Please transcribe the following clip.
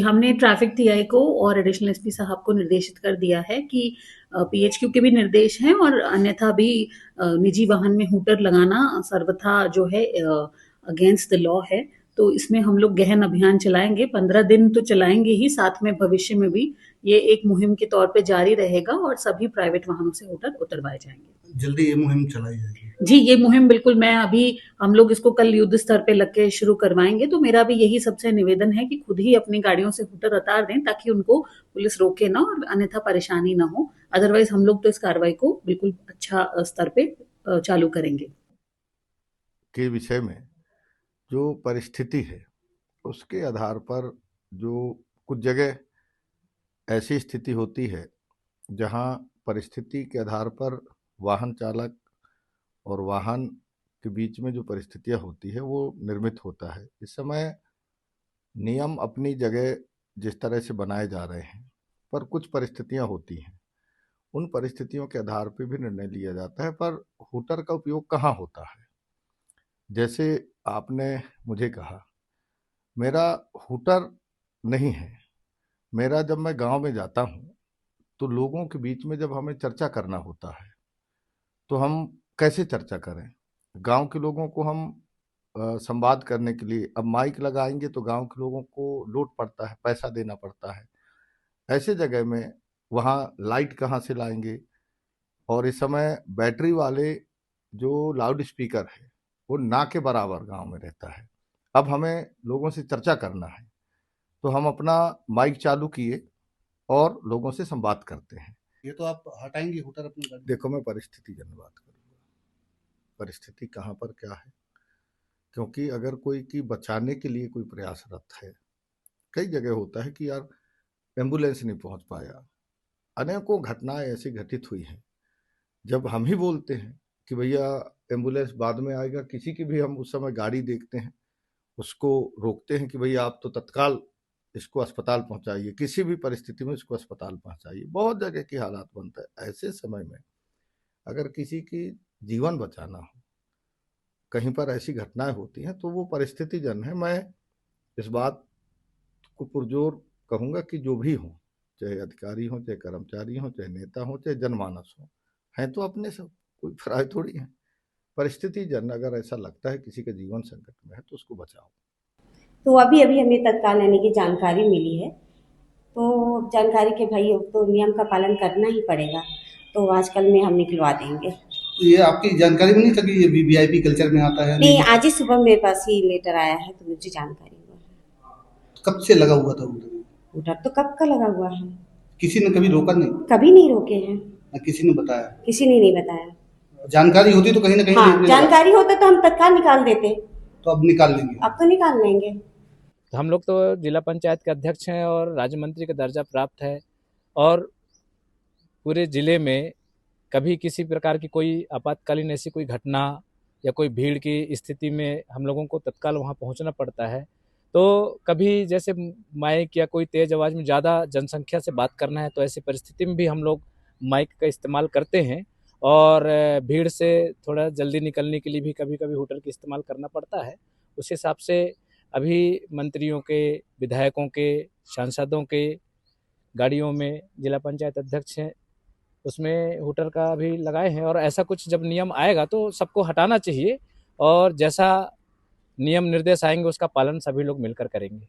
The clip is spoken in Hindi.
हमने ट्रैफिक टीआई को और एडिशनल एसपी साहब को निर्देशित कर दिया है कि पीएचक्यू के भी निर्देश हैं और अन्यथा भी निजी वाहन में हूटर लगाना सर्वथा जो है अगेंस्ट द लॉ है। तो इसमें हम लोग गहन अभियान चलाएंगे, 15 दिन तो चलाएंगे ही, साथ में भविष्य में भी ये एक मुहिम के तौर पे जारी रहेगा और सभी प्राइवेट वाहनों से हूटर उतरवाए जाएंगे। जल्दी ये मुहिम चलाई जाएगी जी, ये मुहिम बिल्कुल मैं अभी हम लोग इसको कल युद्ध स्तर पे लग के शुरू करवाएंगे। तो मेरा भी यही सबसे निवेदन है कि खुद ही अपनी गाड़ियों से हूटर उतार दें ताकि उनको पुलिस रोके ना और अन्यथा परेशानी ना हो। अदरवाइज हम लोग तो इस कार्रवाई को बिल्कुल अच्छा स्तर पे चालू करेंगे। के विषय में जो परिस्थिति है उसके आधार पर जो कुछ जगह ऐसी स्थिति होती है जहां परिस्थिति के आधार पर वाहन चालक और वाहन के बीच में जो परिस्थितियां होती है वो निर्मित होता है। इस समय नियम अपनी जगह जिस तरह से बनाए जा रहे हैं, पर कुछ परिस्थितियां होती हैं, उन परिस्थितियों के आधार पर भी निर्णय लिया जाता है। पर हूटर का उपयोग कहाँ होता है, जैसे आपने मुझे कहा, मेरा हूटर नहीं है। मेरा जब मैं गांव में जाता हूँ तो लोगों के बीच में जब हमें चर्चा करना होता है तो हम कैसे चर्चा करें? गांव के लोगों को हम संवाद करने के लिए अब माइक लगाएंगे तो गांव के लोगों को लोड पड़ता है, पैसा देना पड़ता है। ऐसे जगह में वहाँ लाइट कहाँ से लाएंगे? और इस समय बैटरी वाले जो लाउड स्पीकर है वो ना के बराबर गांव में रहता है। अब हमें लोगों से चर्चा करना है तो हम अपना माइक चालू किए और लोगों से संवाद करते हैं। ये तो आप हटाएंगे हूटर अपनी गाड़ी? देखो, मैं परिस्थिति जन बात करूंगा, परिस्थिति कहाँ पर क्या है, क्योंकि अगर कोई की बचाने के लिए कोई प्रयासरत है, कई जगह होता है कि यार एम्बुलेंस नहीं पहुंच पाया, अनेकों घटनाएं ऐसी घटित हुई हैं। जब हम ही बोलते हैं कि भैया एम्बुलेंस बाद में आएगा, किसी की भी हम उस समय गाड़ी देखते हैं, उसको रोकते हैं कि भैया आप तो तत्काल इसको अस्पताल पहुंचाइए, किसी भी परिस्थिति में इसको अस्पताल पहुंचाइए। बहुत जगह की हालात बनता है। ऐसे समय में अगर किसी की जीवन बचाना हो, कहीं पर ऐसी घटनाएं होती हैं, तो वो परिस्थिति जन है। मैं इस बात को पुरजोर कहूंगा कि जो भी हो, चाहे अधिकारी हो, चाहे कर्मचारी हो, चाहे नेता हो, चाहे जनमानस हो, हैं तो अपने सब, कोई पराये थोड़ी है। परिस्थिति जन अगर ऐसा लगता है किसी का जीवन संकट में है तो उसको बचाओ। तो अभी अभी हमें तत्काल आने की जानकारी मिली है, तो जानकारी के भाई तो नियम का पालन करना ही पड़ेगा, तो आजकल में हम निकलवा देंगे। ये आपकी जानकारी में नहीं था कि ये वीवीआईपी कल्चर में आता है? नहीं, आज ही सुबह मेरे पास ही लेटर आया है तो मुझे जानकारी हुआ है। कब से लगा हुआ था हूटर? हूटर तो कब का लगा हुआ है। किसी ने कभी रोका नहीं? कभी नहीं रोके हैं। किसी ने बताया? किसी ने नहीं बताया। जानकारी होती तो कहीं ना कहीं हाँ, जानकारी होता तो हम तत्काल निकाल देते। तो अब निकाल लेंगे? अब तो निकाल लेंगे। हम लोग तो जिला पंचायत के अध्यक्ष हैं और राज्य मंत्री का दर्जा प्राप्त है, और पूरे जिले में कभी किसी प्रकार की कोई आपातकालीन ऐसी कोई घटना या कोई भीड़ की स्थिति में हम लोगों को तत्काल वहां पहुंचना पड़ता है। तो कभी जैसे माइक या कोई तेज आवाज़ में ज़्यादा जनसंख्या से बात करना है तो ऐसी परिस्थिति में भी हम लोग माइक का इस्तेमाल करते हैं, और भीड़ से थोड़ा जल्दी निकलने के लिए भी कभी कभी हूटर का इस्तेमाल करना पड़ता है। उस हिसाब से अभी मंत्रियों के, विधायकों के, सांसदों के गाड़ियों में जिला पंचायत अध्यक्ष हैं, उसमें हूटर का भी लगाए हैं। और ऐसा कुछ जब नियम आएगा तो सबको हटाना चाहिए, और जैसा नियम निर्देश आएंगे उसका पालन सभी लोग मिलकर करेंगे।